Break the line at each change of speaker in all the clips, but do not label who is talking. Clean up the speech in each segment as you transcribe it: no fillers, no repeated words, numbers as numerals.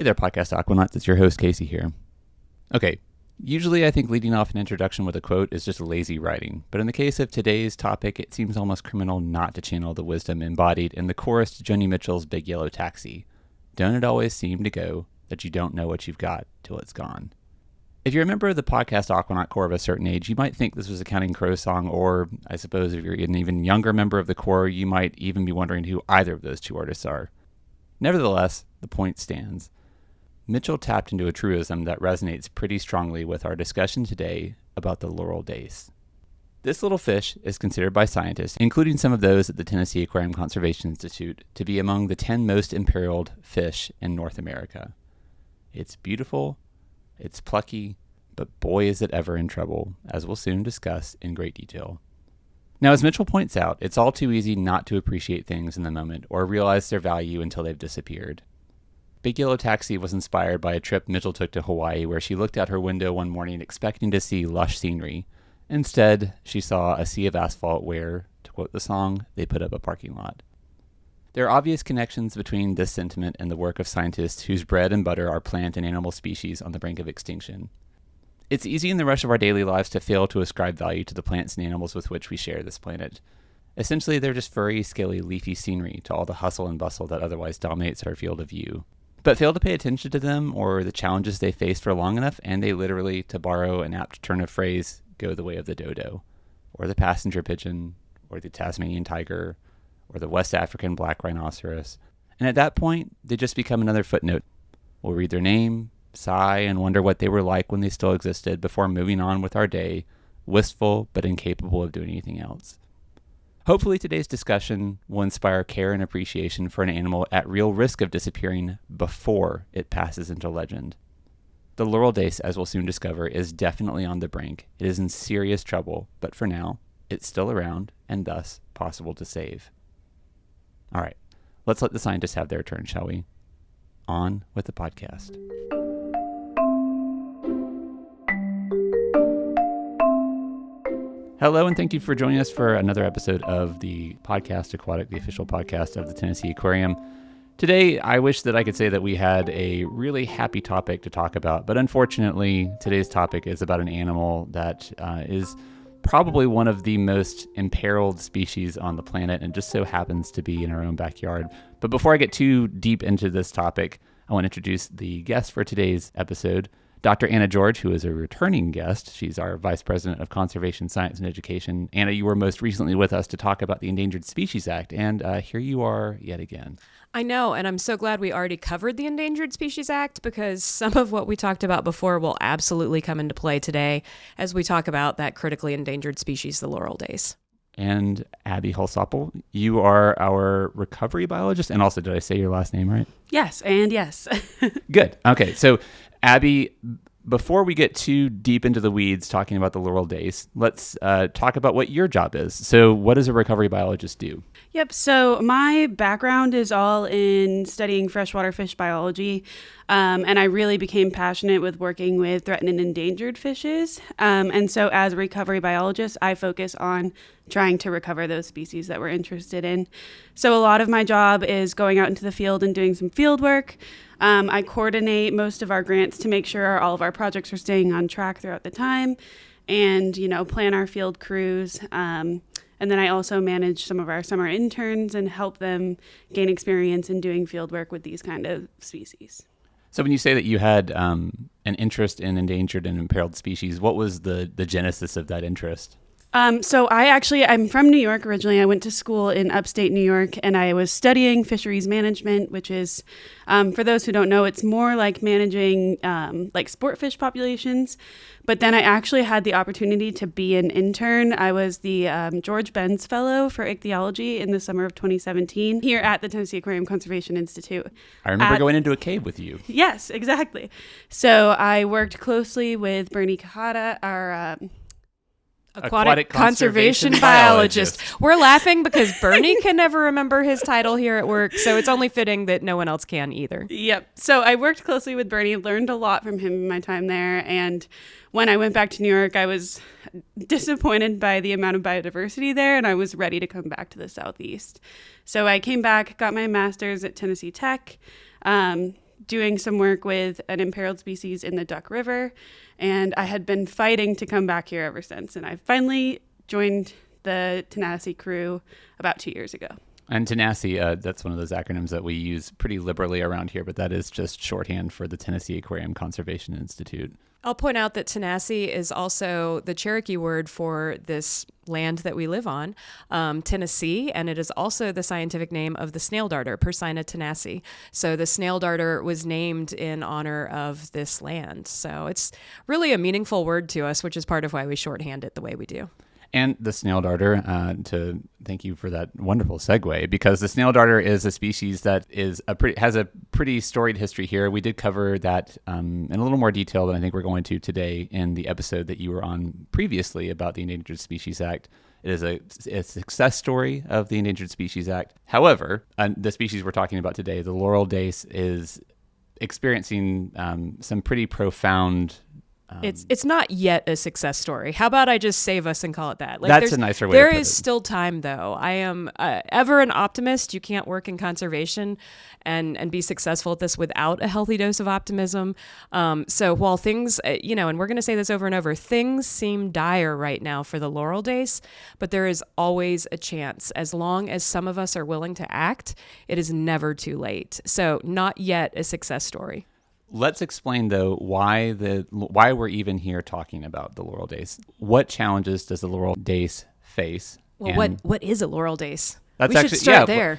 Hey there, Podcast Aquanauts. It's your host, Casey here. Okay, usually I think leading off an introduction with a quote is just lazy writing, but in the case of today's topic, it seems almost criminal not to channel the wisdom embodied in the chorus to Joni Mitchell's Big Yellow Taxi. Don't it always seem to go that you don't know what you've got till it's gone? If you're a member of the Podcast Aquanaut Corps of a certain age, you might think this was a Counting Crows song, or I suppose if you're an even younger member of the Corps, you might even be wondering who either of those two artists are. Nevertheless, the point stands. Mitchell tapped into a truism that resonates pretty strongly with our discussion today about the Laurel Dace. This little fish is considered by scientists, including some of those at the Tennessee Aquarium Conservation Institute, to be among the 10 most imperiled fish in North America. It's beautiful, it's plucky, but boy is it ever in trouble, as we'll soon discuss in great detail. Now, as Mitchell points out, it's all too easy not to appreciate things in the moment or realize their value until they've disappeared. Big Yellow Taxi was inspired by a trip Mitchell took to Hawaii, where she looked out her window one morning expecting to see lush scenery. Instead, she saw a sea of asphalt where, to quote the song, they put up a parking lot. There are obvious connections between this sentiment and the work of scientists whose bread and butter are plant and animal species on the brink of extinction. It's easy in the rush of our daily lives to fail to ascribe value to the plants and animals with which we share this planet. Essentially, they're just furry, scaly, leafy scenery to all the hustle and bustle that otherwise dominates our field of view. But fail to pay attention to them or the challenges they face for long enough, and they literally, to borrow an apt turn of phrase, go the way of the dodo, or the passenger pigeon, or the Tasmanian tiger, or the West African black rhinoceros. And at that point, they just become another footnote. We'll read their name, sigh, and wonder what they were like when they still existed before moving on with our day, wistful but incapable of doing anything else. Hopefully today's discussion will inspire care and appreciation for an animal at real risk of disappearing before it passes into legend. The Laurel Dace, as we'll soon discover, is definitely on the brink. It is in serious trouble, but for now, it's still around and thus possible to save. All right, let's let the scientists have their turn, shall we? On with the podcast. Hello, and thank you for joining us for another episode of the Podcast Aquatic, the official podcast of the Tennessee Aquarium. Today, I wish that I could say that we had a really happy topic to talk about, but unfortunately, today's topic is about an animal that is probably one of the most imperiled species on the planet and just so happens to be in our own backyard. But before I get too deep into this topic, I want to introduce the guest for today's episode, Dr. Anna George, who is a returning guest. She's our Vice President of Conservation Science and Education. Anna, you were most recently with us to talk about the Endangered Species Act, and here you are yet again.
I know, and I'm so glad we already covered the Endangered Species Act because some of what we talked about before will absolutely come into play today as we talk about that critically endangered species, the Laurel Dace. And
Abby Hulsopple, you are our recovery biologist, and also, did I say your last name right?
Yes, and yes.
Good. Okay, so Abby, before we get too deep into the weeds talking about the Laurel Dace, let's talk about what your job is. So what does a recovery biologist do?
Yep, so my background is all in studying freshwater fish biology, and I really became passionate with working with threatened and endangered fishes. And so as a recovery biologist, I focus on trying to recover those species that we're interested in. So a lot of my job is going out into the field and doing some field work. I coordinate most of our grants to make sure all of our projects are staying on track throughout the time and, plan our field crews. And then I also manage some of our summer interns and help them gain experience in doing field work with these kind of species.
So when you say that you had an interest in endangered and imperiled species, what was the genesis of that interest?
So I'm from New York originally. I went to school in upstate New York and I was studying fisheries management, which is, for those who don't know, it's more like managing like sport fish populations. But then I actually had the opportunity to be an intern. I was the George Benz Fellow for Ichthyology in the summer of 2017 here at the Tennessee Aquarium Conservation Institute.
I remember going into a cave with you.
Yes, exactly. So I worked closely with Bernie Kahata, our
Aquatic conservation biologist. We're laughing because Bernie can never remember his title here at work, so it's only fitting that no one else can either.
Yep. So I worked closely with Bernie, learned a lot from him in my time there, and when I went back to New York, I was disappointed by the amount of biodiversity there, and I was ready to come back to the Southeast. So I came back, got my master's at Tennessee Tech, doing some work with an imperiled species in the Duck River, and I had been fighting to come back here ever since. And I finally joined the Tenacity crew about 2 years ago.
And Tenacity, that's one of those acronyms that we use pretty liberally around here, but that is just shorthand for the Tennessee Aquarium Conservation Institute.
I'll point out that Tenacity is also the Cherokee word for this land that we live on, Tennessee, and it is also the scientific name of the snail darter, Persina tenaci. So the snail darter was named in honor of this land. So it's really a meaningful word to us, which is part of why we shorthand it the way we do.
And the snail darter, to thank you for that wonderful segue, because the snail darter is a species that has a pretty storied history here. We did cover that in a little more detail than I think we're going to today in the episode that you were on previously about the Endangered Species Act. It is a success story of the Endangered Species Act. However, the species we're talking about today, the Laurel Dace, is experiencing some pretty profound.
It's not yet a success story. How about I just save us and call it that?
That's a nicer way to put it.
There is still time, though. I am ever an optimist. You can't work in conservation and be successful at this without a healthy dose of optimism. So while things, and we're going to say this over and over, things seem dire right now for the Laurel Dace, but there is always a chance. As long as some of us are willing to act, it is never too late. So not yet a success story.
Let's explain, though, why we're even here talking about the Laurel Dace. What challenges does the Laurel Dace face?
Well, what is a Laurel Dace?
We should start there.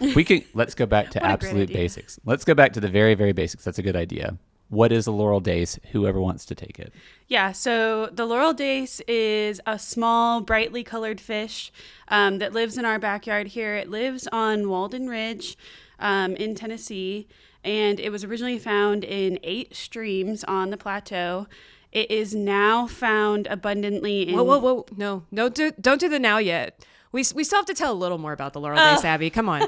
Let's go back to absolute basics. Let's go back to the very, very basics. That's a good idea. What is a Laurel Dace? Whoever wants to take it.
Yeah, so the Laurel Dace is a small, brightly colored fish that lives in our backyard here. It lives on Walden Ridge in Tennessee. And it was originally found in 8 streams on the plateau. It is now found abundantly in...
Whoa. No, don't do the now yet. We still have to tell a little more about the Laurel Dace, Abby. Come on.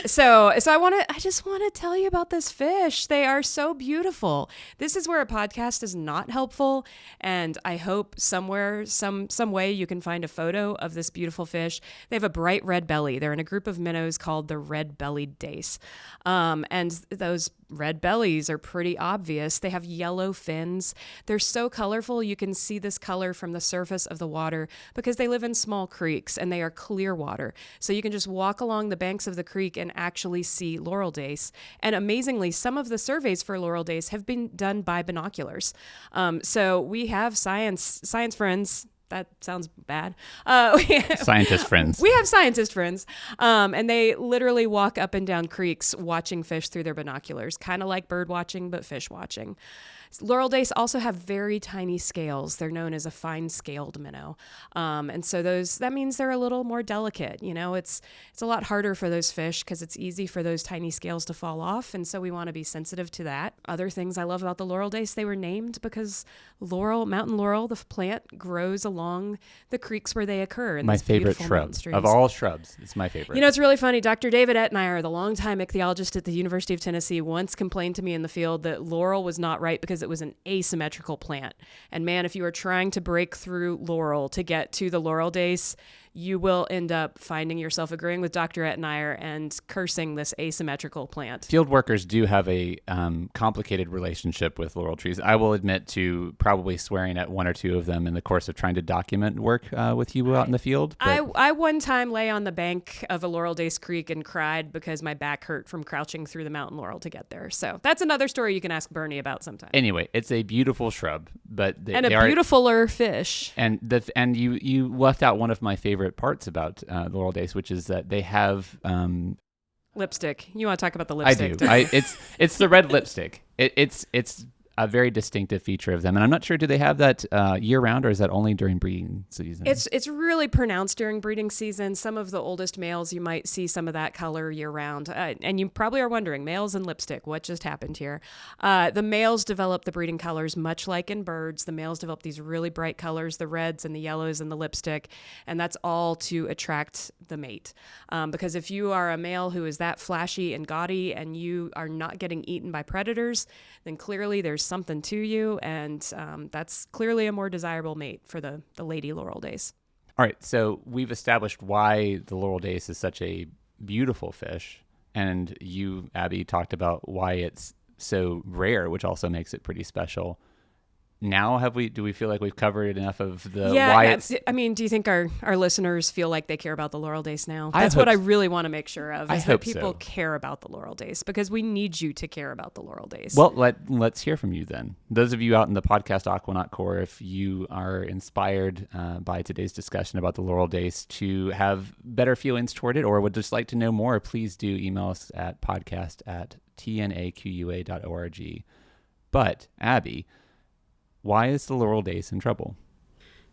So I just want to tell you about this fish. They are so beautiful. This is where a podcast is not helpful, and I hope somewhere, some way, you can find a photo of this beautiful fish. They have a bright red belly. They're in a group of minnows called the red-bellied dace, and those red bellies are pretty obvious. They have yellow fins. They're so colorful. You can see this color from the surface of the water because they live in small creeks and they are clear water. So you can just walk along the banks of the creek and actually see Laurel Dace. And amazingly, some of the surveys for Laurel Dace have been done by binoculars. So we have science friends. That sounds bad.
Scientist friends.
We have scientist friends. And they literally walk up and down creeks watching fish through their binoculars, kind of like bird watching, but fish watching. Laurel Dace also have very tiny scales. They're known as a fine-scaled minnow. And so that means they're a little more delicate. It's a lot harder for those fish because it's easy for those tiny scales to fall off. And so we want to be sensitive to that. Other things I love about the Laurel Dace, they were named because mountain laurel, the plant, grows along the creeks where they occur.
My favorite shrub. Of all shrubs, it's my favorite.
It's really funny. Dr. David Etnier, the longtime ichthyologist at the University of Tennessee, once complained to me in the field that laurel was not right because it was an asymmetrical plant. And man, if you are trying to break through laurel to get to the Laurel Dace, you will end up finding yourself agreeing with Dr. Etnier and cursing this asymmetrical plant.
Field workers do have a complicated relationship with laurel trees. I will admit to probably swearing at one or two of them in the course of trying to document work with you out in the field.
I one time lay on the bank of a Laurel Dace creek and cried because my back hurt from crouching through the mountain laurel to get there. So that's another story you can ask Bernie about sometime.
Anyway, it's a beautiful shrub, but
beautifuler fish.
And you left out one of my favorite parts about the Laurel Dace, which is that they have
lipstick. You want to talk about the lipstick?
I do. It's the red lipstick. It's a very distinctive feature of them, and I'm not sure. Do they have that year round, or is that only during breeding season?
It's really pronounced during breeding season. Some of the oldest males, you might see some of that color year round, and you probably are wondering, males and lipstick, what just happened here? The males develop the breeding colors much like in birds. The males develop these really bright colors, the reds and the yellows and the lipstick, and that's all to attract the mate. Because if you are a male who is that flashy and gaudy and you are not getting eaten by predators, then clearly there's something to you, and that's clearly a more desirable mate for the lady Laurel Dace.
All right, so we've established why the Laurel Dace is such a beautiful fish, and you, Abby, talked about why it's so rare, which also makes it pretty special. Now do we feel like we've covered enough of the why it's...
I mean, do you think our listeners feel like they care about the Laurel Dace now?
I
That's
hope
what I
so.
really want to make sure of,
I
is
hope
that people
so.
care about the Laurel Dace, because we need you to care about the Laurel Dace.
Well, let's hear from you then. Those of you out in the podcast Aquanaut Corps, if you are inspired by today's discussion about the Laurel Dace to have better feelings toward it, or would just like to know more, please do email us at podcast@tnaqua.org. But, Abby, why is the Laurel Dace in trouble?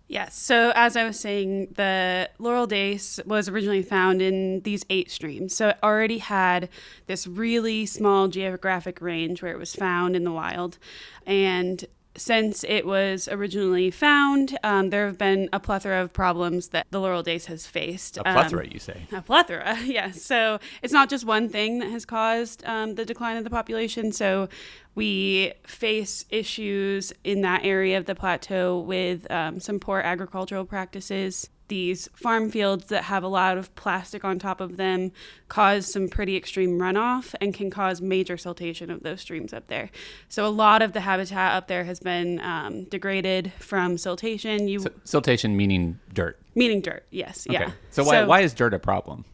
Yes. So as I was saying, the Laurel Dace was originally found in these 8 streams. So it already had this really small geographic range where it was found in the wild. And since it was originally found, there have been a plethora of problems that the Laurel Dace has faced.
A plethora, you say?
A plethora, yes. So it's not just one thing that has caused the decline of the population. So we face issues in that area of the plateau with some poor agricultural practices. These farm fields that have a lot of plastic on top of them cause some pretty extreme runoff and can cause major siltation of those streams up there. So a lot of the habitat up there has been degraded from siltation.
Siltation meaning dirt?
Meaning dirt, yes.
Okay.
Yeah.
So why is dirt a problem?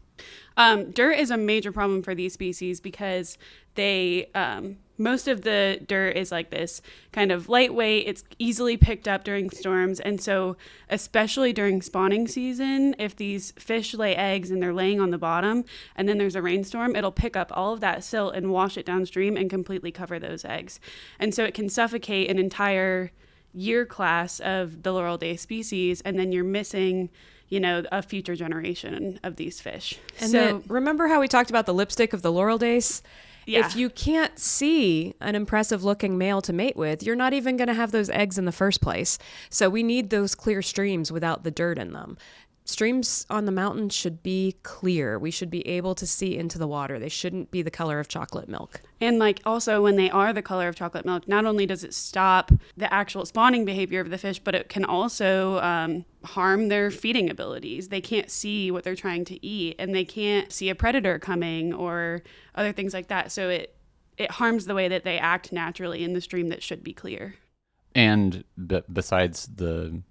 Dirt is a major problem for these species because they most of the dirt is like this kind of lightweight. It's easily picked up during storms. And so especially during spawning season, if these fish lay eggs and they're laying on the bottom and then there's a rainstorm, it'll pick up all of that silt and wash it downstream and completely cover those eggs. And so it can suffocate an entire year class of the Laurel Dace species, and then you're missing a future generation of these fish.
And so remember how we talked about the lipstick of the Laurel Dace?
Yeah.
If you can't see an impressive looking male to mate with, you're not even going to have those eggs in the first place. So we need those clear streams without the dirt in them. Streams on the mountain should be clear. We should be able to see into the water. They shouldn't be the color of chocolate milk.
And also when they are the color of chocolate milk, not only does it stop the actual spawning behavior of the fish, but it can also harm their feeding abilities. They can't see what they're trying to eat, and they can't see a predator coming or other things like that. So it harms the way that they act naturally in the stream that should be clear.
And besides the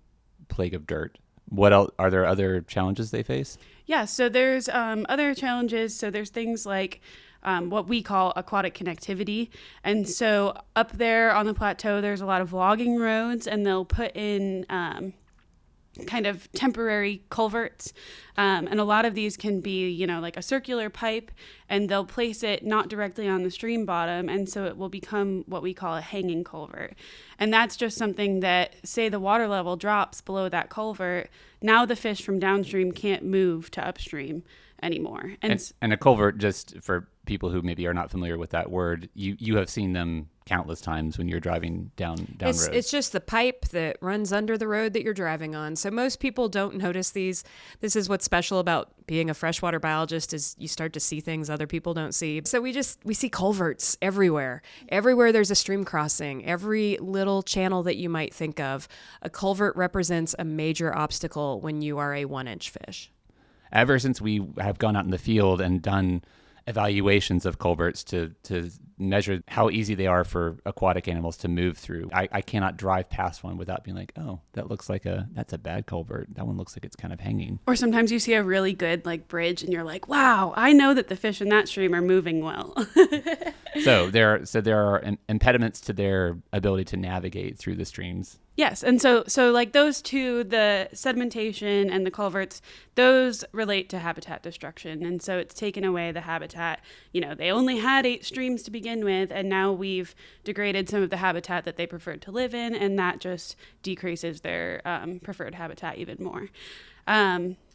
plague of dirt, what else? Are there other challenges they face?
Yeah, so there's other challenges. So there's things like what we call aquatic connectivity. And so up there on the plateau, there's a lot of logging roads, and they'll put in kind of temporary culverts. And a lot of these can be, like a circular pipe, and they'll place it not directly on the stream bottom. And so it will become what we call a hanging culvert. And that's just something that, say the water level drops below that culvert, now the fish from downstream can't move to upstream anymore.
And a culvert, just for people who maybe are not familiar with that word, you have seen them countless times when you're driving down roads.
It's just the pipe that runs under the road that you're driving on. So most people don't notice these. This is what's special about being a freshwater biologist, is you start to see things other people don't see. So we see culverts everywhere. Everywhere there's a stream crossing, every little channel that you might think of, a culvert represents a major obstacle when you are a 1-inch fish.
Ever since we have gone out in the field and done evaluations of culverts to measure how easy they are for aquatic animals to move through, I cannot drive past one without being like, oh, that looks like that's a bad culvert. That one looks like it's kind of hanging.
Or sometimes you see a really good bridge and you're like, wow, I know that the fish in that stream are moving well.
So there are impediments to their ability to navigate through the streams.
Yes, and so like those two, the sedimentation and the culverts, those relate to habitat destruction, and so it's taken away the habitat. They only had 8 streams to begin with, and now we've degraded some of the habitat that they preferred to live in, and that just decreases their preferred habitat even more.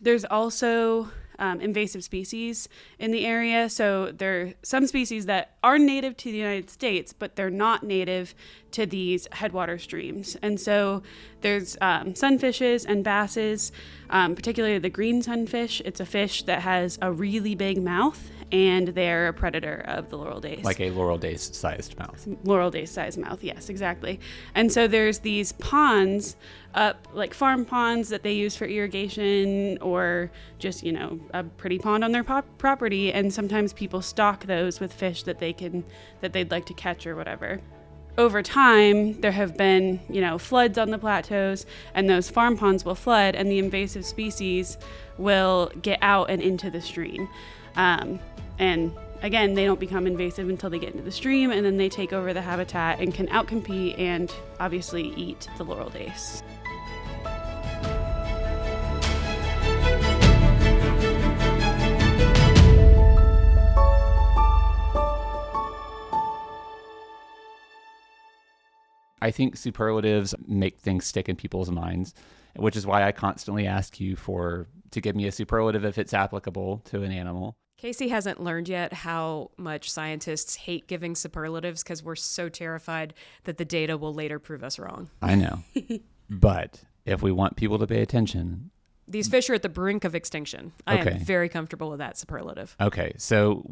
There's also invasive species in the area. So there are some species that are native to the United States, but they're not native to these headwater streams. And so there's sunfishes and basses. particularly the green sunfish. It's a fish that has a really big mouth, and they're a predator of the Laurel Dace.
Like a Laurel Dace sized mouth.
Laurel Dace sized mouth, yes, exactly. And so there's these ponds up, like farm ponds that they use for irrigation, or just, a pretty pond on their property. And sometimes people stock those with fish that they'd like to catch or whatever. Over time, there have been, floods on the plateaus, and those farm ponds will flood, and the invasive species will get out and into the stream. And again, they don't become invasive until they get into the stream, and then they take over the habitat and can outcompete and obviously eat the Laurel Dace.
I think superlatives make things stick in people's minds, which is why I constantly ask you to give me a superlative if it's applicable to an animal.
Casey hasn't learned yet how much scientists hate giving superlatives because we're so terrified that the data will later prove us wrong.
I know. But if we want people to pay attention...
These fish are at the brink of extinction. I am very comfortable with that superlative.
Okay, so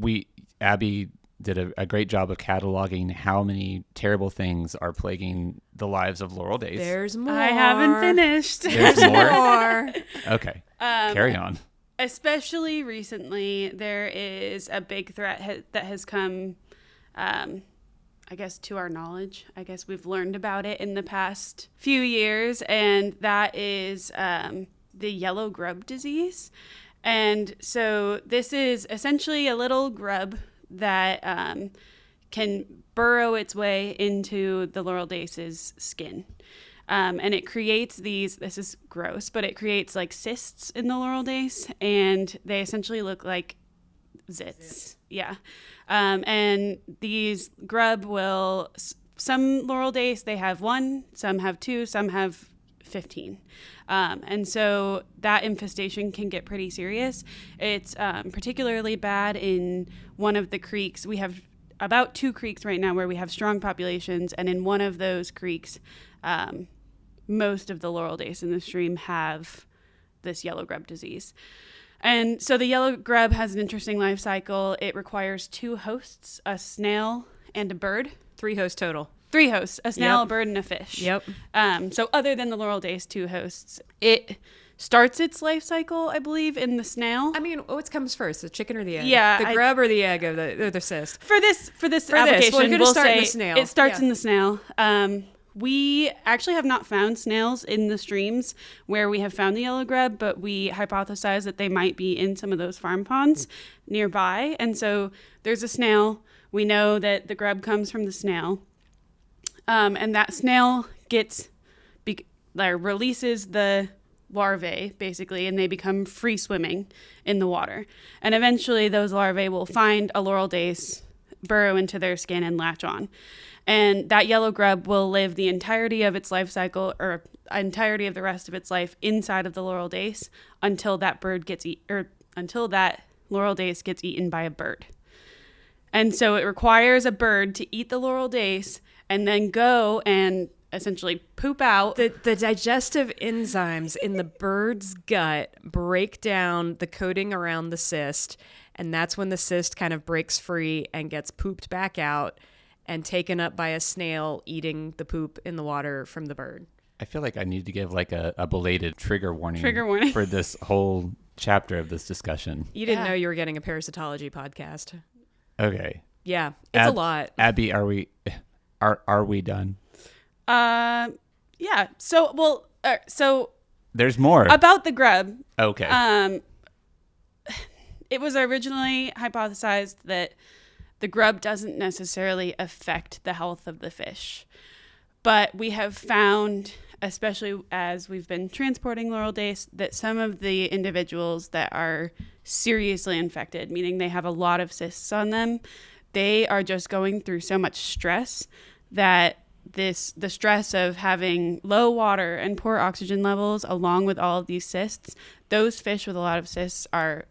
Abby did a great job of cataloging how many terrible things are plaguing the lives of Laurel Dace.
There's more.
I haven't finished.
There's more? Okay, carry on.
Especially recently, there is a big threat that has come, I guess, to our knowledge. I guess we've learned about it in the past few years, and that is the yellow grub disease. And so this is essentially a little grub that can burrow its way into the Laurel Dace's skin. And it creates this is gross, but it creates like cysts in the Laurel Dace, and they essentially look like zits. Yeah. And these grub some Laurel Dace, they have 1, some have 2, some have 15. And so that infestation can get pretty serious. It's particularly bad in one of the creeks. We have about 2 creeks right now where we have strong populations, and in one of those creeks, most of the Laurel Dace in the stream have this yellow grub disease. And so the yellow grub has an interesting life cycle. It requires 2 hosts, a snail and a bird.
3 hosts total.
3 hosts, a snail, a bird, and a fish.
Yep.
So other than the Laurel Dace, 2 hosts. It starts its life cycle, I believe, in the snail.
I mean, what comes first, the chicken or the egg?
Yeah.
The grub or the egg of the cyst?
For this application,
we'll start in the snail.
It starts in the snail. We actually have not found snails in the streams where we have found the yellow grub, but we hypothesize that they might be in some of those farm ponds nearby. And so there's a snail. We know that the grub comes from the snail. And that snail releases the larvae, basically, and they become free swimming in the water. And eventually those larvae will find a Laurel Dace, burrow into their skin, and latch on. And that yellow grub will live the entirety of its life cycle, or entirety of the rest of its life, inside of the Laurel Dace until that Laurel Dace gets eaten by a bird. And so it requires a bird to eat the Laurel Dace and then go and essentially poop out.
The digestive enzymes in the bird's gut break down the coating around the cyst, and that's when the cyst kind of breaks free and gets pooped back out and taken up by a snail eating the poop in the water from the bird.
I feel like I need to give like a belated trigger warning for this whole chapter of this discussion.
You didn't know you were getting a parasitology podcast.
Okay.
Yeah, it's a lot.
Abby, are we done?
Yeah. So
there's more
about the grub.
Okay.
It was originally hypothesized that the grub doesn't necessarily affect the health of the fish. But we have found, especially as we've been transporting Laurel Dace, that some of the individuals that are seriously infected, meaning they have a lot of cysts on them, they are just going through so much stress that the stress of having low water and poor oxygen levels, along with all of these cysts, those fish with a lot of cysts are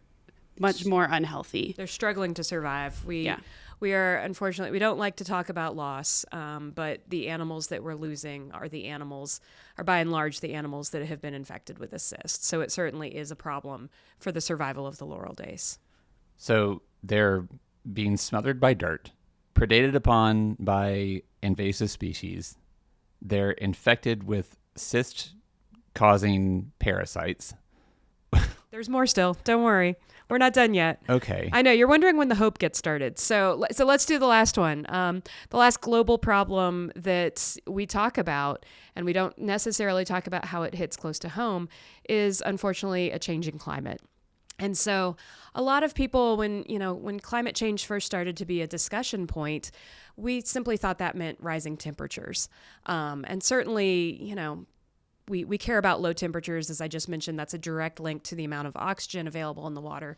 much more unhealthy.
They're struggling to survive. We We are, unfortunately, we don't like to talk about loss, but the animals that we're losing are by and large the animals that have been infected with a cyst. So it certainly is a problem for the survival of the Laurel Dace.
So they're being smothered by dirt, predated upon by invasive species. They're infected with cyst-causing parasites.
There's more still. Don't worry. We're not done yet.
Okay.
I know. You're wondering when the hope gets started. So let's do the last one. The last global problem that we talk about, and we don't necessarily talk about how it hits close to home, is unfortunately a changing climate. And so a lot of people, when climate change first started to be a discussion point, we simply thought that meant rising temperatures. And certainly, we care about low temperatures. As I just mentioned, that's a direct link to the amount of oxygen available in the water.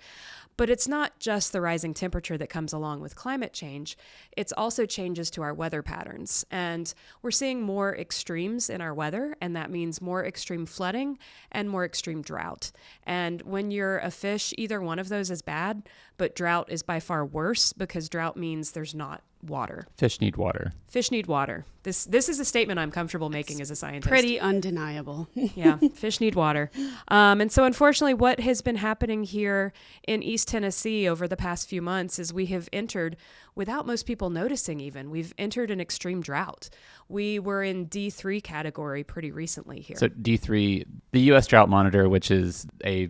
But it's not just the rising temperature that comes along with climate change. It's also changes to our weather patterns. And we're seeing more extremes in our weather, and that means more extreme flooding and more extreme drought. And when you're a fish, either one of those is bad, but drought is by far worse because drought means there's not water.
Fish need water.
Fish need water. This is a statement I'm comfortable making as a scientist.
Pretty undeniable.
Yeah, fish need water. And so unfortunately, what has been happening here in East Tennessee over the past few months is we have entered, without most people noticing even, we've entered an extreme drought. We were in D3 category pretty recently here.
So D3, the U.S. Drought Monitor, which is a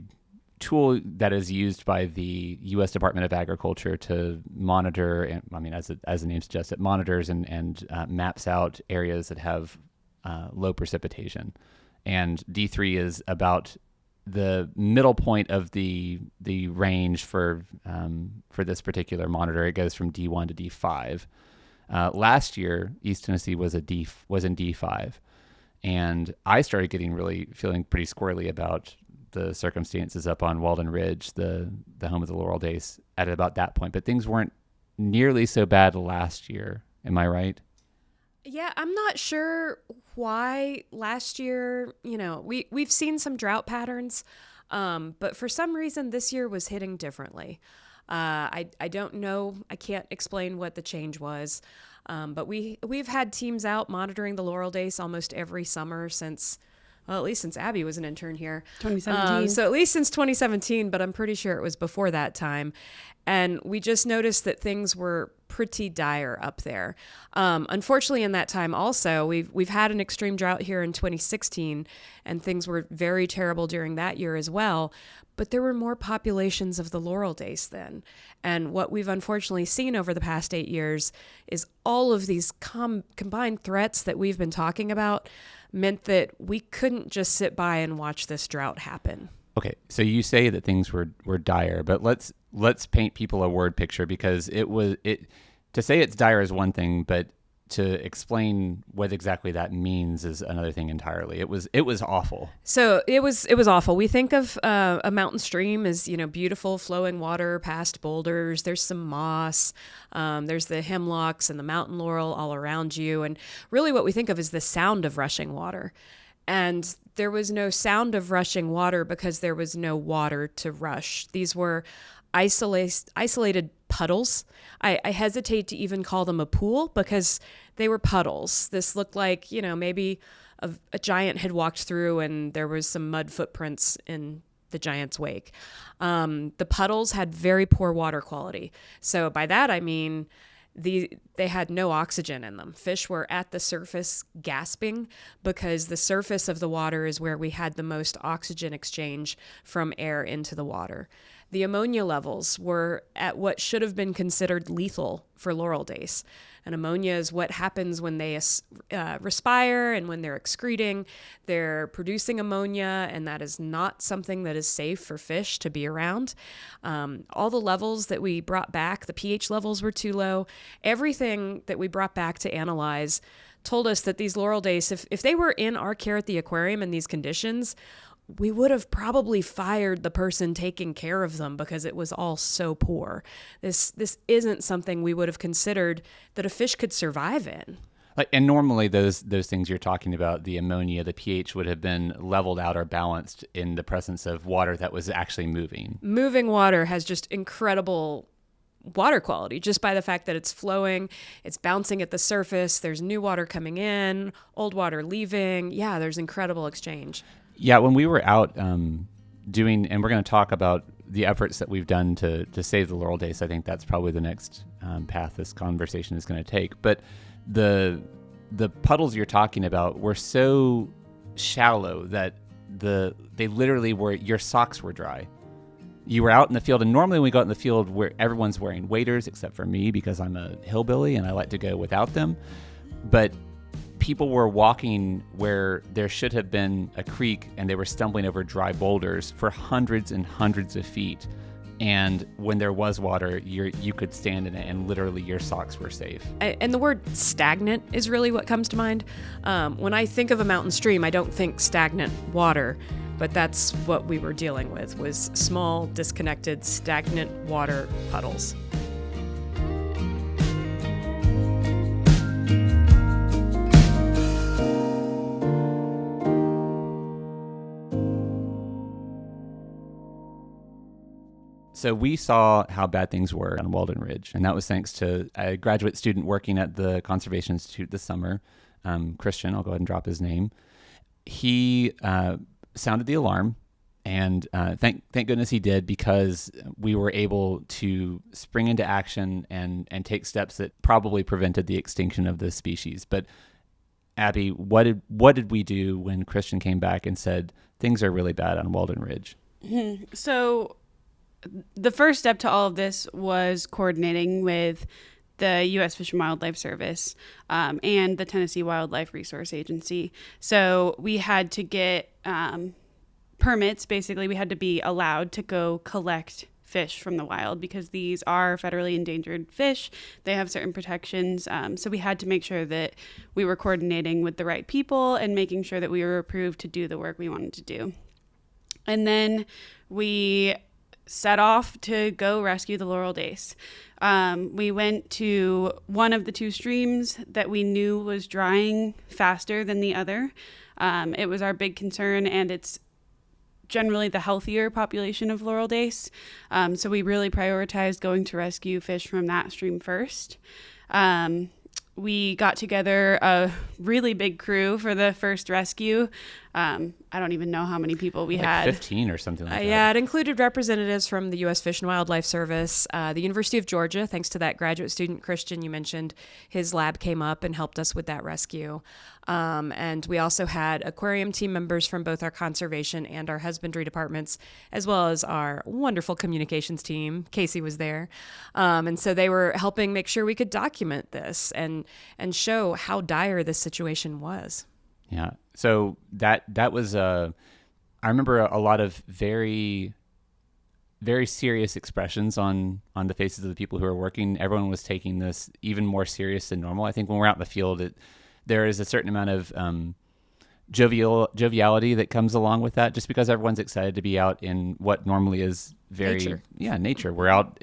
tool that is used by the U.S. Department of Agriculture to monitor, and I mean, as the name suggests, it monitors and maps out areas that have low precipitation. And D3 is about the middle point of the range for this particular monitor. It goes from D1 to D5. Last year, East Tennessee was in D5, and I started feeling pretty squirrely about the circumstances up on Walden Ridge, the home of the Laurel Dace, at about that point. But things weren't nearly so bad last year. Am I right?
Yeah, I'm not sure why last year, we've seen some drought patterns, but for some reason this year was hitting differently. I don't know. I can't explain what the change was, but we've had teams out monitoring the Laurel Dace almost every summer at least since Abby was an intern here.
2017.
So at least since 2017, but I'm pretty sure it was before that time. And we just noticed that things were pretty dire up there. Unfortunately, in that time also, we've had an extreme drought here in 2016, and things were very terrible during that year as well. But there were more populations of the Laurel Dace then. And what we've unfortunately seen over the past 8 years is all of these combined threats that we've been talking about meant that we couldn't just sit by and watch this drought happen.
Okay, so you say that things were dire, but let's paint people a word picture, because to say it's dire is one thing, but to explain what exactly that means is another thing entirely. It was awful.
So it was awful. We think of a mountain stream as beautiful flowing water past boulders. There's some moss. There's the hemlocks and the mountain laurel all around you, and really what we think of is the sound of rushing water. And there was no sound of rushing water because there was no water to rush. These were isolated puddles. I hesitate to even call them a pool because they were puddles. This looked like, maybe a giant had walked through and there was some mud footprints in the giant's wake. The puddles had very poor water quality. So by that, I mean, they had no oxygen in them. Fish were at the surface gasping because the surface of the water is where we had the most oxygen exchange from air into the water. The ammonia levels were at what should have been considered lethal for Laurel Dace. And ammonia is what happens when they respire and when they're excreting. They're producing ammonia, and that is not something that is safe for fish to be around. All the levels that we brought back, the pH levels were too low. Everything that we brought back to analyze told us that these Laurel Dace, if they were in our care at the aquarium in these conditions, we would have probably fired the person taking care of them because it was all so poor. This isn't something we would have considered that a fish could survive in.
And normally those things you're talking about, the ammonia, the pH, would have been leveled out or balanced in the presence of water that was actually moving.
Moving water has just incredible water quality just by the fact that it's flowing, it's bouncing at the surface, there's new water coming in, old water leaving. Yeah, there's incredible exchange.
Yeah, when we were out doing, and we're going to talk about the efforts that we've done to save the Laurel Dace. I think that's probably the next path this conversation is going to take. But the puddles you're talking about were so shallow that they literally were, your socks were dry. You were out in the field, and normally when we go out in the field, where everyone's wearing waders except for me because I'm a hillbilly and I like to go without them. But people were walking where there should have been a creek, and they were stumbling over dry boulders for hundreds and hundreds of feet. And when there was water, you could stand in it, and literally your socks were safe.
And the word stagnant is really what comes to mind. When I think of a mountain stream, I don't think stagnant water, but that's what we were dealing with, was small, disconnected, stagnant water puddles.
So we saw how bad things were on Walden Ridge, and that was thanks to a graduate student working at the Conservation Institute this summer, Christian. I'll go ahead and drop his name. He sounded the alarm, and thank goodness he did, because we were able to spring into action and take steps that probably prevented the extinction of this species. But Abby, what did we do when Christian came back and said things are really bad on Walden Ridge?
So the first step to all of this was coordinating with the U.S. Fish and Wildlife Service and the Tennessee Wildlife Resource Agency. So we had to get permits. Basically, we had to be allowed to go collect fish from the wild, because these are federally endangered fish. They have certain protections. So we had to make sure that we were coordinating with the right people and making sure that we were approved to do the work we wanted to do. And then we set off to go rescue the Laurel Dace. We went to one of the two streams that we knew was drying faster than the other. It was our big concern, and it's generally the healthier population of Laurel Dace. So we really prioritized going to rescue fish from that stream first. We got together a really big crew for the first rescue. I don't even know how many people we had.
15 or something like that.
Yeah, it included representatives from the U.S. Fish and Wildlife Service, the University of Georgia. Thanks to that graduate student, Christian, you mentioned, his lab came up and helped us with that rescue. And we also had aquarium team members from both our conservation and our husbandry departments, as well as our wonderful communications team. Casey was there. And so they were helping make sure we could document this and show how dire this situation was.
Yeah. So that was I remember a lot of very, very serious expressions on the faces of the people who were working. Everyone was taking this even more serious than normal. I think when we're out in the field, there is a certain amount of joviality that comes along with that, just because everyone's excited to be out in what normally is nature. We're out.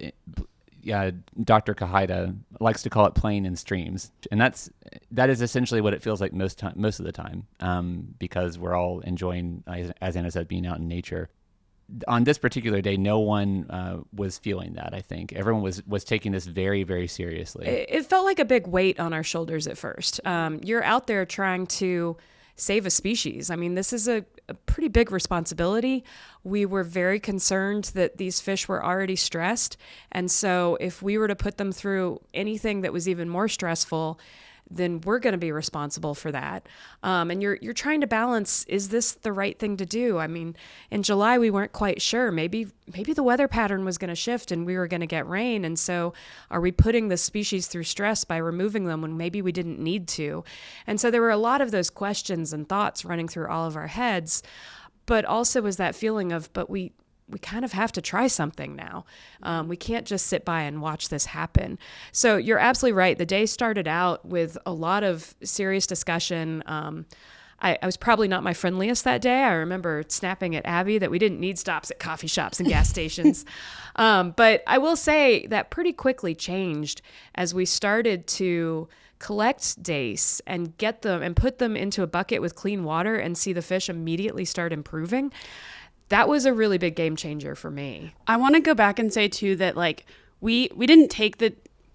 Dr. Kahida likes to call it playing in streams, and that is essentially what it feels like most of the time, because we're all enjoying, as Anna said, being out in nature. On this particular day, no one was feeling that. I think everyone was taking this very, very seriously.
It felt like a big weight on our shoulders at first. You're out there trying to save a species. I mean, this is a pretty big responsibility. We were very concerned that these fish were already stressed. And so if we were to put them through anything that was even more stressful, then we're going to be responsible for that. And you're trying to balance, is this the right thing to do? I mean, in July, we weren't quite sure. Maybe the weather pattern was going to shift and we were going to get rain. And so are we putting the species through stress by removing them when maybe we didn't need to? And so there were a lot of those questions and thoughts running through all of our heads, but also was that feeling of, but we kind of have to try something now. We can't just sit by and watch this happen. So you're absolutely right. The day started out with a lot of serious discussion. I was probably not my friendliest that day. I remember snapping at Abby that we didn't need stops at coffee shops and gas stations. But I will say that pretty quickly changed as we started to collect dace and get them and put them into a bucket with clean water and see the fish immediately start improving. That was a really big game changer for me.
I want to go back and say too that we didn't take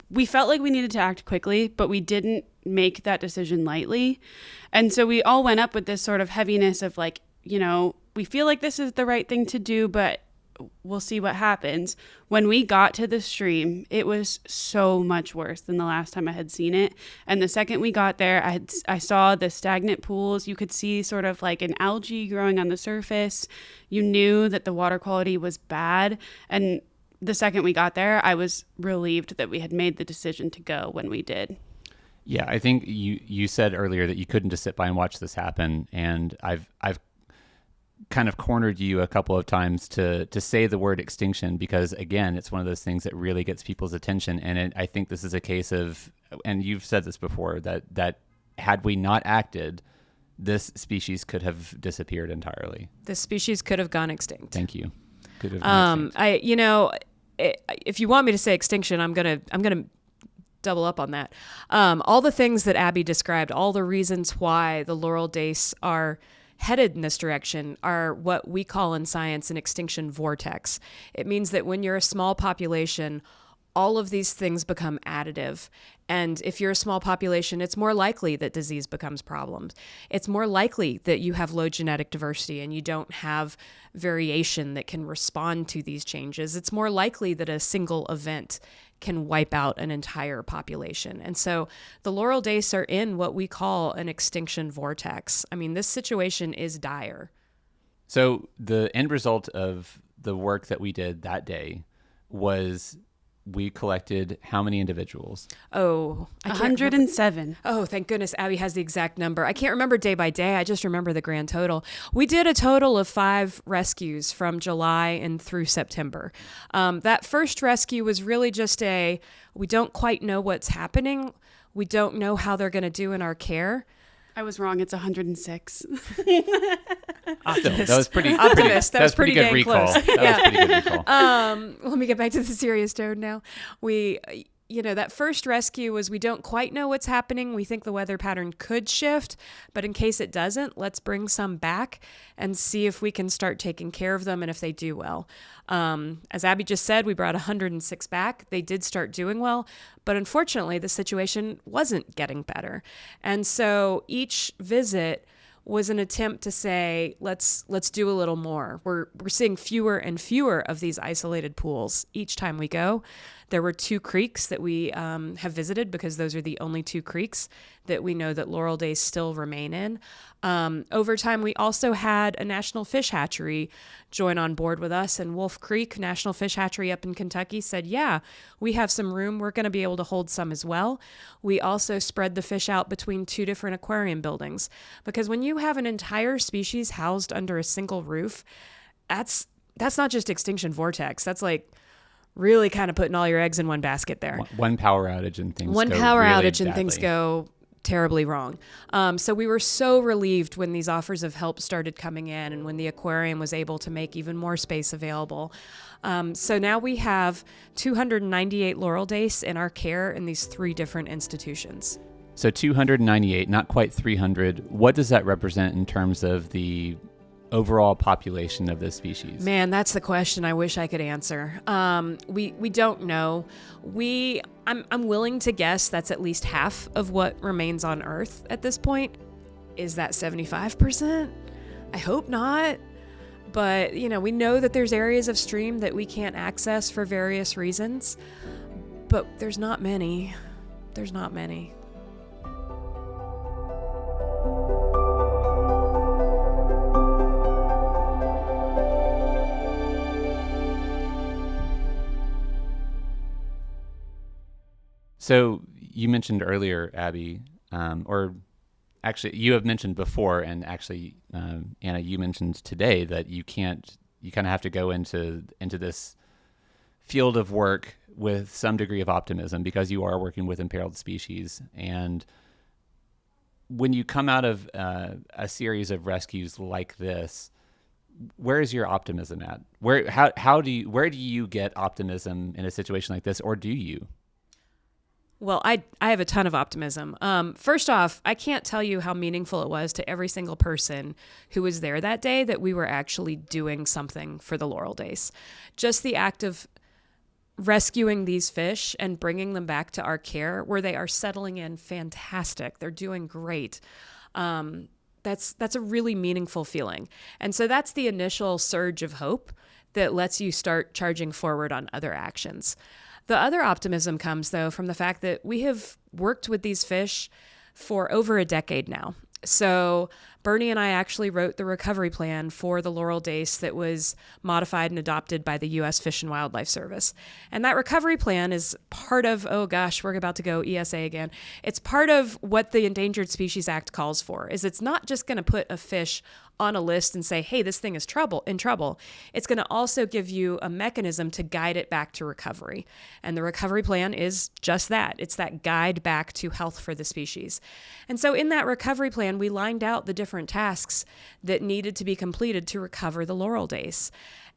we felt like we needed to act quickly, but we didn't make that decision lightly. And so we all went up with this sort of heaviness of like, we feel like this is the right thing to do, but we'll see what happens. When we got to the stream, it was so much worse than the last time I had seen it. And the second we got there, I saw the stagnant pools. You could see sort of like an algae growing on the surface. You knew that the water quality was bad. And the second we got there, I was relieved that we had made the decision to go when we did.
Yeah, I think you said earlier that you couldn't just sit by and watch this happen, and I've kind of cornered you a couple of times to say the word extinction, because again, it's one of those things that really gets people's attention. And I think this is a case of, and you've said this before, that had we not acted, this species could have disappeared entirely.
This species could have gone extinct.
Thank you. Could have gone extinct.
If you want me to say extinction, I'm gonna double up on that. All the things that Abby described, all the reasons why the Laurel Dace are headed in this direction are what we call in science an extinction vortex. It means that when you're a small population, all of these things become additive. And if you're a small population, it's more likely that disease becomes problems. It's more likely that you have low genetic diversity and you don't have variation that can respond to these changes. It's more likely that a single event can wipe out an entire population. And so the Laurel Dace are in what we call an extinction vortex. I mean, this situation is dire.
So the end result of the work that we did that day was we collected how many individuals?
107.
Oh, thank goodness Abby has the exact number. I can't remember day by day. I just remember the grand total. We did a total of 5 rescues from July and through September. That first rescue was really just we don't quite know what's happening. We don't know how they're going to do in our care.
I was wrong. It's 106.
That was pretty
optimist. That was pretty
good
dang
recall.
close.
That was pretty good recall.
Let me get back to the serious tone now. That first rescue was we don't quite know what's happening. We think the weather pattern could shift, but in case it doesn't, let's bring some back and see if we can start taking care of them and if they do well. As Abby just said, we brought 106 back. They did start doing well, but unfortunately, the situation wasn't getting better. And so each visit was an attempt to say, let's do a little more. We're seeing fewer and fewer of these isolated pools each time we go. There were 2 creeks that we have visited because those are the only 2 creeks that we know that Laurel Dace still remain in. Over time, we also had a national fish hatchery join on board with us, and Wolf Creek National Fish Hatchery up in Kentucky said, yeah, we have some room. We're going to be able to hold some as well. We also spread the fish out between 2 different aquarium buildings, because when you have an entire species housed under a single roof, that's not just extinction vortex. That's like really kind of putting all your eggs in one basket there.
One power outage and things go really
things go terribly wrong. So we were so relieved when these offers of help started coming in and when the aquarium was able to make even more space available. So now we have 298 Laurel Dace in our care in these 3 different institutions.
So 298, not quite 300. What does that represent in terms of the overall population of this species?
Man, that's the question I wish I could answer. We don't know. I'm willing to guess that's at least half of what remains on Earth at this point. Is that 75%? I hope not. But, we know that there's areas of stream that we can't access for various reasons. But there's not many. There's not many.
So you mentioned earlier, Abby, or actually you have mentioned before, and actually, Anna, you mentioned today that you kind of have to go into this field of work with some degree of optimism because you are working with imperiled species. And when you come out of a series of rescues like this, where is your optimism at? Where do you get optimism in a situation like this, or do you?
Well, I have a ton of optimism. First off, I can't tell you how meaningful it was to every single person who was there that day that we were actually doing something for the Laurel Dace. Just the act of rescuing these fish and bringing them back to our care where they are settling in fantastic. They're doing great. That's a really meaningful feeling. And so that's the initial surge of hope that lets you start charging forward on other actions. The other optimism comes, though, from the fact that we have worked with these fish for over a decade now. So Bernie and I actually wrote the recovery plan for the Laurel Dace that was modified and adopted by the U.S. Fish and Wildlife Service. And that recovery plan is part of, oh gosh, we're about to go ESA again. It's part of what the Endangered Species Act calls for, is it's not just going to put a fish on a list and say, hey, this thing is in trouble. It's going to also give you a mechanism to guide it back to recovery. And the recovery plan is just that. It's that guide back to health for the species. And so in that recovery plan, we lined out the different tasks that needed to be completed to recover the Laurel Dace.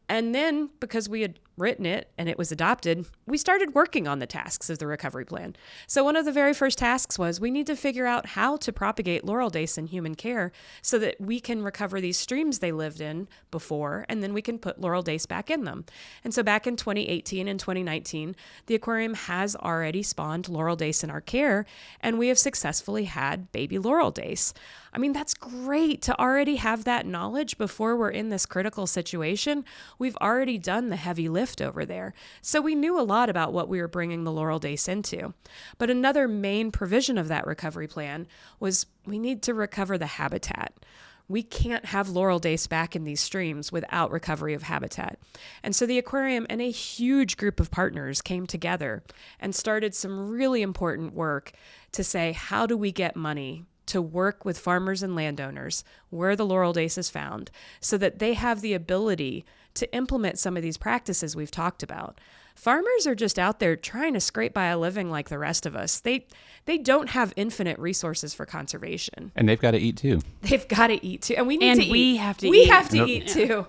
And then, because we had written it and it was adopted, we started working on the tasks of the recovery plan. So one of the very first tasks was we need to figure out how to propagate Laurel Dace in human care so that we can recover these streams they lived in before, and then we can put Laurel Dace back in them. And so back in 2018 and 2019, the aquarium has already spawned Laurel Dace in our care, and we have successfully had baby Laurel Dace. I mean, that's great to already have that knowledge before we're in this critical situation. We've already done the heavy lift over there. So we knew a lot about what we were bringing the Laurel Dace into. But another main provision of that recovery plan was we need to recover the habitat. We can't have Laurel Dace back in these streams without recovery of habitat. And so the aquarium and a huge group of partners came together and started some really important work to say, how do we get money to work with farmers and landowners where the Laurel Dace is found so that they have the ability to implement some of these practices we've talked about. Farmers are just out there trying to scrape by a living like the rest of us. They don't have infinite resources for conservation.
And they've got to eat too.
They've got to eat too. And we need
And
to eat.
we have to
We
eat.
have to eat too.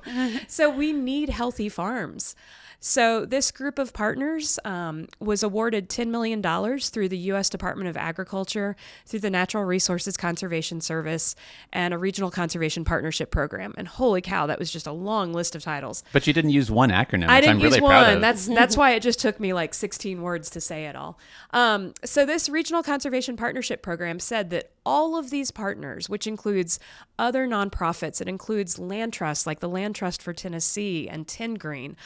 So we need healthy farms. So this group of partners was awarded $10 million through the U.S. Department of Agriculture, through the Natural Resources Conservation Service, and a regional conservation partnership program. And holy cow, that was just a long list of titles.
But you didn't use one acronym,
I
which
didn't
I'm really
use
proud
one.
of.
That's why it just took me like 16 words to say it all. So this regional conservation partnership program said that all of these partners, which includes other nonprofits, it includes land trusts like the Land Trust for Tennessee and Ten Green.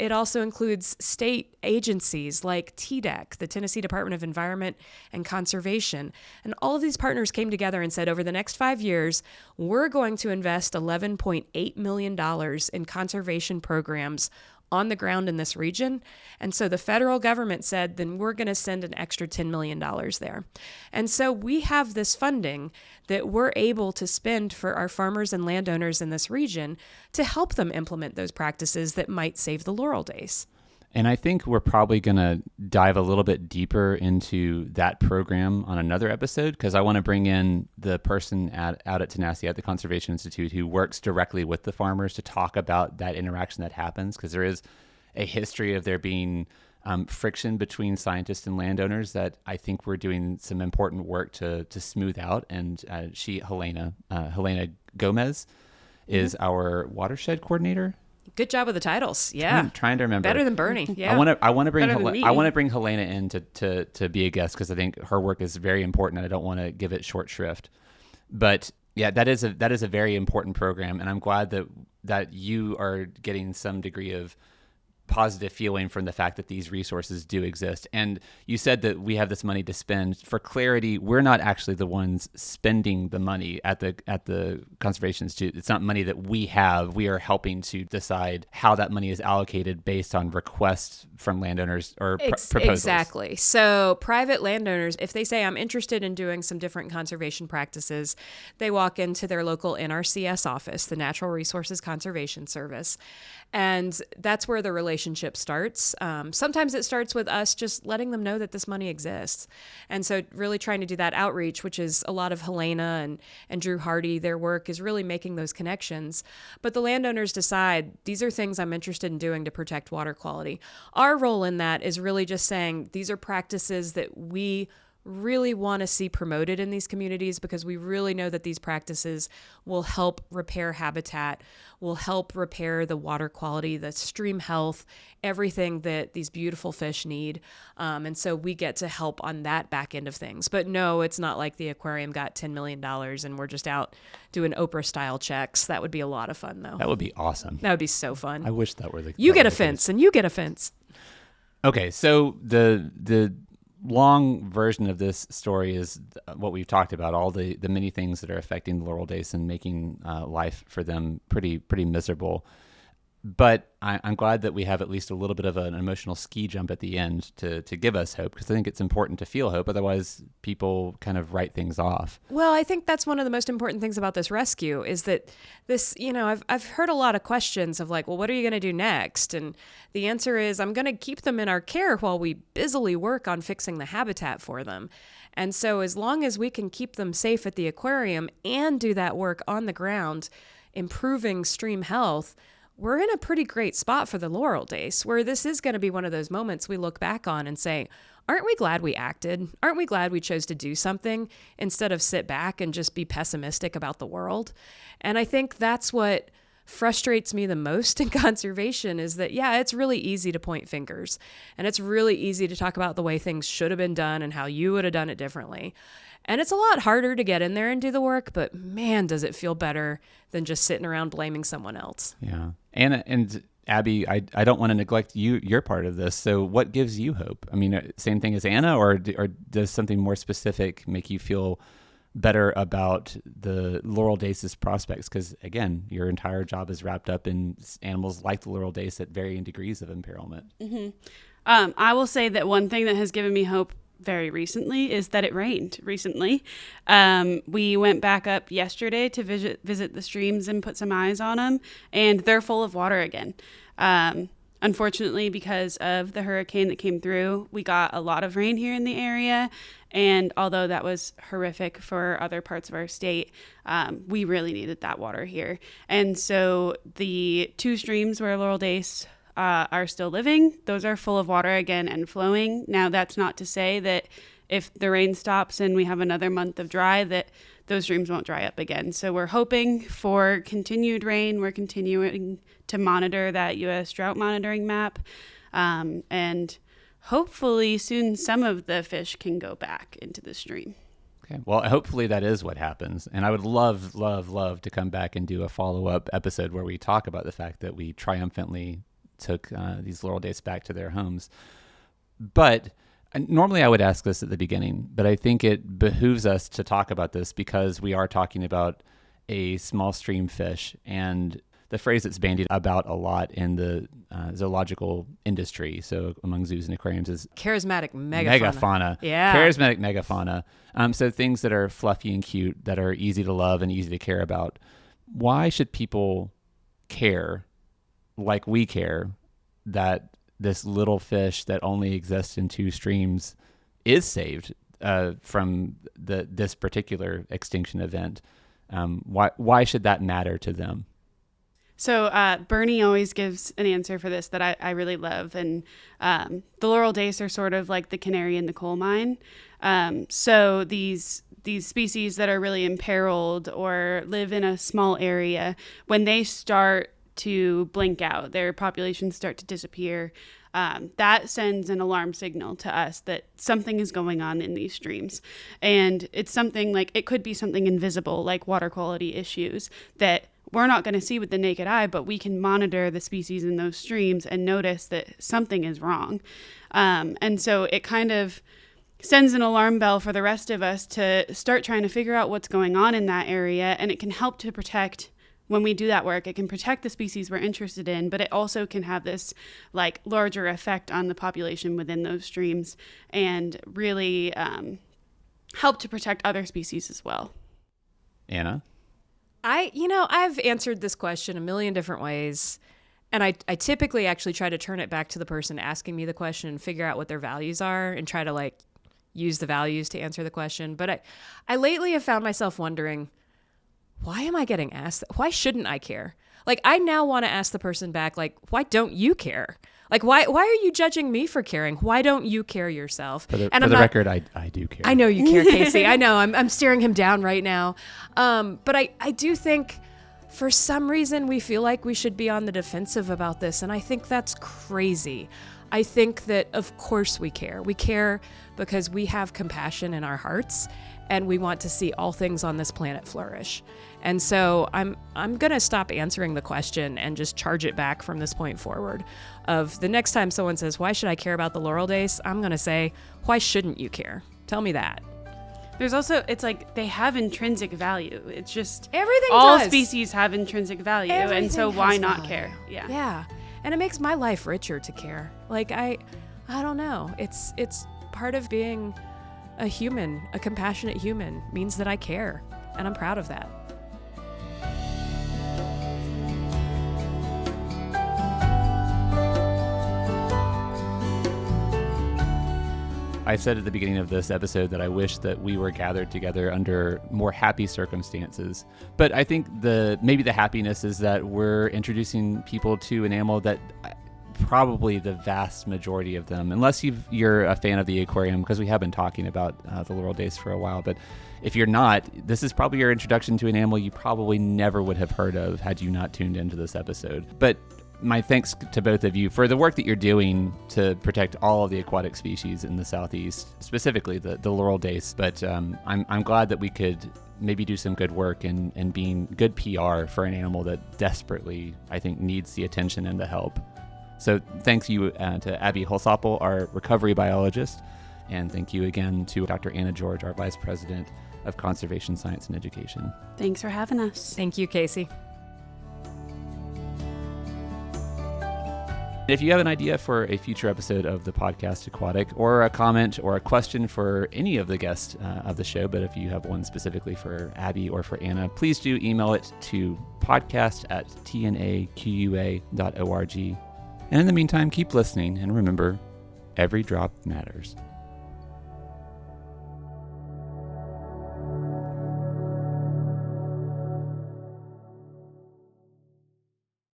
It also includes state agencies like TDEC, the Tennessee Department of Environment and Conservation. And all of these partners came together and said, over the next 5 years, we're going to invest $11.8 million in conservation programs on the ground in this region. And so the federal government said, then we're going to send an extra $10 million there. And so we have this funding that we're able to spend for our farmers and landowners in this region to help them implement those practices that might save the Laurel Dace.
And I think we're probably going to dive a little bit deeper into that program on another episode, because I want to bring in the person out at Tenacity at the Conservation Institute who works directly with the farmers to talk about that interaction that happens, because there is a history of there being friction between scientists and landowners that I think we're doing some important work to smooth out. And Helena Gomez is our watershed coordinator.
Good job with the titles. Yeah.
I'm trying to remember.
Better than Bernie. Yeah.
I want to bring
Better than me.
I want to bring Helena in to be a guest, because I think her work is very important and I don't want to give it short shrift. But yeah, that is a very important program, and I'm glad that you are getting some degree of positive feeling from the fact that these resources do exist. And you said that we have this money to spend. For clarity, we're not actually the ones spending the money at the Conservation Institute. It's not money that we have. We are helping to decide how that money is allocated based on requests from landowners or proposals.
Exactly. So private landowners, if they say, I'm interested in doing some different conservation practices, they walk into their local NRCS office, the Natural Resources Conservation Service. And that's where the relationship starts. Sometimes it starts with us just letting them know that this money exists. And so really trying to do that outreach, which is a lot of Helena and Drew Hardy, their work is really making those connections. But the landowners decide, these are things I'm interested in doing to protect water quality. Our role in that is really just saying, these are practices that we really want to see promoted in these communities, because we really know that these practices will help repair habitat, will help repair the water quality, the stream health, everything that these beautiful fish need. And so we get to help on that back end of things. But no, it's not like the aquarium got $10 million and we're just out doing Oprah style checks. That would be a lot of fun, though.
That would be awesome.
That would be so fun.
I wish that were the
You get a fence and you get a fence.
Okay, so the long version of this story is what we've talked about, all the many things that are affecting the Laurel Dace and making life for them pretty miserable. But I'm glad that we have at least a little bit of an emotional ski jump at the end to give us hope, because I think it's important to feel hope. Otherwise, people kind of write things off.
Well, I think that's one of the most important things about this rescue is that this, I've heard a lot of questions of like, well, what are you going to do next? And the answer is I'm going to keep them in our care while we busily work on fixing the habitat for them. And so as long as we can keep them safe at the aquarium and do that work on the ground, improving stream health, we're in a pretty great spot for the Laurel Dace, where this is going to be one of those moments we look back on and say, aren't we glad we acted? Aren't we glad we chose to do something instead of sit back and just be pessimistic about the world? And I think that's what frustrates me the most in conservation is that, yeah, it's really easy to point fingers and it's really easy to talk about the way things should have been done and how you would have done it differently. And it's a lot harder to get in there and do the work, but man, does it feel better than just sitting around blaming someone else.
Yeah. Anna and Abby, I don't want to neglect your part of this. So what gives you hope? I mean, same thing as Anna, or does something more specific make you feel better about the Laurel Dace's prospects? Because again, your entire job is wrapped up in animals like the Laurel Dace at varying degrees of imperilment.
Mm-hmm. I will say that one thing that has given me hope very recently is that it rained recently. We went back up yesterday to visit the streams and put some eyes on them, and they're full of water again. Unfortunately, because of the hurricane that came through, we got a lot of rain here in the area, and although that was horrific for other parts of our state, we really needed that water here. And so the two streams where Laurel Dace are still living, those are full of water again and flowing. Now, that's not to say that if the rain stops and we have another month of dry, that those streams won't dry up again. So we're hoping for continued rain. We're continuing to monitor that U.S. drought monitoring map. And hopefully soon some of the fish can go back into the stream.
Okay. Well, hopefully that is what happens. And I would love to come back and do a follow-up episode where we talk about the fact that we triumphantly took these Laurel Dace back to their homes. But normally I would ask this at the beginning, but I think it behooves us to talk about this because we are talking about a small stream fish, and the phrase that's bandied about a lot in the zoological industry, so among zoos and aquariums, is
charismatic megafauna. Yeah.
Charismatic megafauna. So things that are fluffy and cute, that are easy to love and easy to care about. Why should people care like we care that this little fish that only exists in two streams is saved from this particular extinction event? Why should that matter to them?
So Bernie always gives an answer for this that I really love. And the Laurel Dace are sort of like the canary in the coal mine. So these species that are really imperiled or live in a small area, when they start to blink out, their populations start to disappear, that sends an alarm signal to us that something is going on in these streams. And it's something like, it could be something invisible, like water quality issues that we're not going to see with the naked eye, but we can monitor the species in those streams and notice that something is wrong. And so it kind of sends an alarm bell for the rest of us to start trying to figure out what's going on in that area. And it can help to protect, when we do that work, it can protect the species we're interested in, but it also can have this like larger effect on the population within those streams and really help to protect other species as well.
Anna?
I've answered this question a million different ways, and I typically actually try to turn it back to the person asking me the question and figure out what their values are and try to like use the values to answer the question. But I lately have found myself wondering, why am I getting asked that? Why shouldn't I care? Like, I now want to ask the person back, like, why don't you care? Like, why are you judging me for caring? Why don't you care yourself?
For the record, I do care.
I know you care, Casey. I know. I'm staring him down right now. But I do think for some reason we feel like we should be on the defensive about this. And I think that's crazy. I think that, of course, we care. We care because we have compassion in our hearts and we want to see all things on this planet flourish. And so I'm going to stop answering the question and just charge it back from this point forward. Of the next time someone says, why should I care about the Laurel Dace? I'm going to say, why shouldn't you care? Tell me that.
There's also, it's like they have intrinsic value. It's just
Everything
all
does.
Species have intrinsic value.
Everything
and so why
has
not
value.
care? Yeah.
Yeah. And it makes my life richer to care. Like, I don't know. It's part of being a human, a compassionate human, means that I care. And I'm proud of that.
I said at the beginning of this episode that I wish that we were gathered together under more happy circumstances. But I think maybe the happiness is that we're introducing people to an animal that probably the vast majority of them, unless you're a fan of the aquarium, because we have been talking about the Laurel Dace for a while, but if you're not, this is probably your introduction to an animal you probably never would have heard of had you not tuned into this episode. But my thanks to both of you for the work that you're doing to protect all of the aquatic species in the Southeast, specifically the Laurel Dace. But I'm glad that we could maybe do some good work and being good PR for an animal that desperately, I think, needs the attention and the help. So thanks you to Abby Holsopple, our recovery biologist, and thank you again to Dr. Anna George, our Vice President of Conservation Science and Education.
Thanks for having us.
Thank you, Casey.
If you have an idea for a future episode of the podcast Aquatic, or a comment or a question for any of the guests of the show, but if you have one specifically for Abby or for Anna, please do email it to podcast@tnaqua.org. And in the meantime, keep listening, and remember, every drop matters.